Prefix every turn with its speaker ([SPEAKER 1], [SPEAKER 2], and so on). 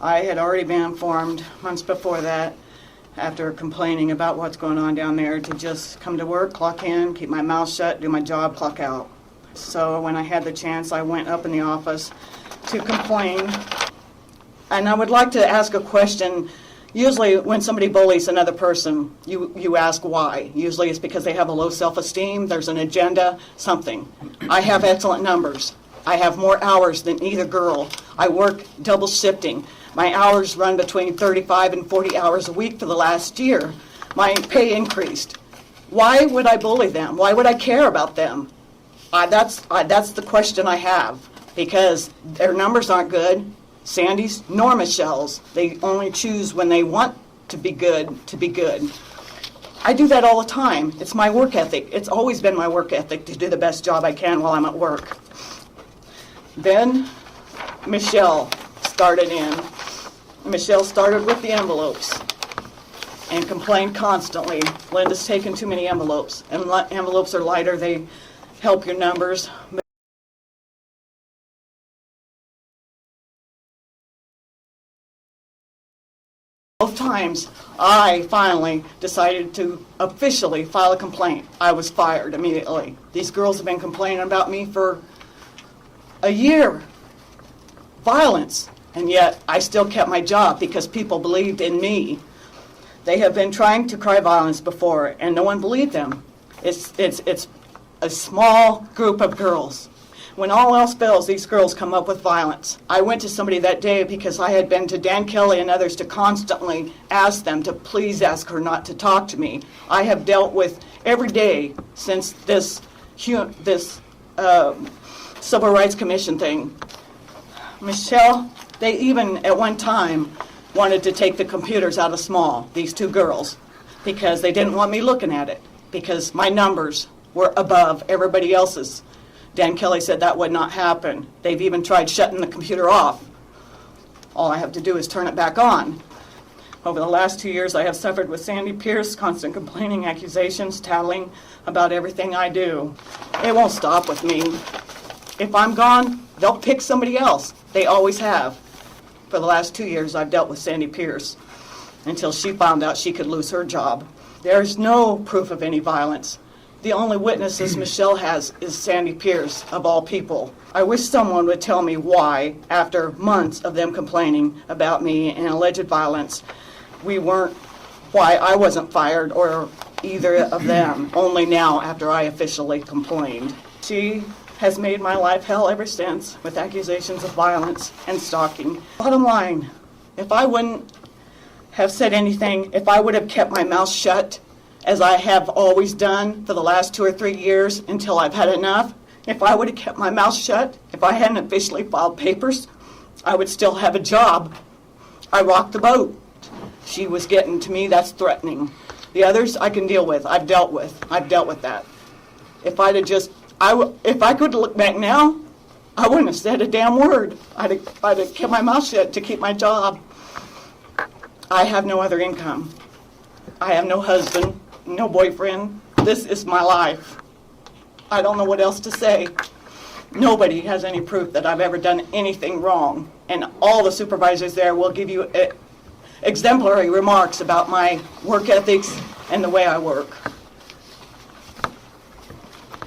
[SPEAKER 1] I had already been informed months before that, after complaining about what's going on down there, to just come to work, clock in, keep my mouth shut, do my job, clock out. So when I had the chance, I went up in the office to complain. And I would like to ask a question. Usually when somebody bullies another person, you ask why. Usually it's because they have a low self-esteem, there's an agenda, something. I have excellent numbers. I have more hours than either girl. I work double shifting. My hours run between 35 and 40 hours a week for the last year. My pay increased. Why would I bully them? Why would I care about them? That's the question I have, because their numbers aren't good. Sandy's nor Michelle's. They only choose when they want to be good to be good. I do that all the time. It's my work ethic. It's always been my work ethic to do the best job I can while I'm at work. Then Michelle started in. Michelle started with the envelopes and complained constantly. Linda's taken too many envelopes, and envelopes are lighter. They help your numbers. Both times, I finally decided to officially file a complaint. I was fired immediately. These girls have been complaining about me for a year. Violence. And yet, I still kept my job because people believed in me. They have been trying to cry violence before, and no one believed them. It's a small group of girls. When all else fails, these girls come up with violence. I went to somebody that day because I had been to Dan Kelly and others to constantly ask them to please ask her not to talk to me. I have dealt with every day since this Civil Rights Commission thing. Michelle, they even at one time wanted to take the computers out of Small, these two girls, because they didn't want me looking at it, because my numbers were above everybody else's. Dan Kelly said that would not happen. They've even tried shutting the computer off. All I have to do is turn it back on. Over the last 2 years, I have suffered with Sandy Pierce, constant complaining, accusations, tattling about everything I do. It won't stop with me. If I'm gone, they'll pick somebody else. They always have. For the last 2 years, I've dealt with Sandy Pierce until she found out she could lose her job. There's no proof of any violence. The only witnesses Michelle has is Sandy Pierce, of all people. I wish someone would tell me why, after months of them complaining about me and alleged violence, why I wasn't fired or either of them, only now after I officially complained. She has made my life hell ever since, with accusations of violence and stalking. Bottom line, if I wouldn't have said anything, if I would have kept my mouth shut, as I have always done for the last 2 or 3 years until I've had enough, if I would have kept my mouth shut, if I hadn't officially filed papers, I would still have a job. I rocked the boat. She was getting to me, that's threatening. The others I can deal with, I've dealt with that. If I could look back now, I wouldn't have said a damn word. I'd have kept my mouth shut to keep my job. I have no other income. I have no husband, no boyfriend. This is my life. I don't know what else to say. Nobody has any proof that I've ever done anything wrong. And all the supervisors there will give you exemplary remarks about my work ethics and the way I work.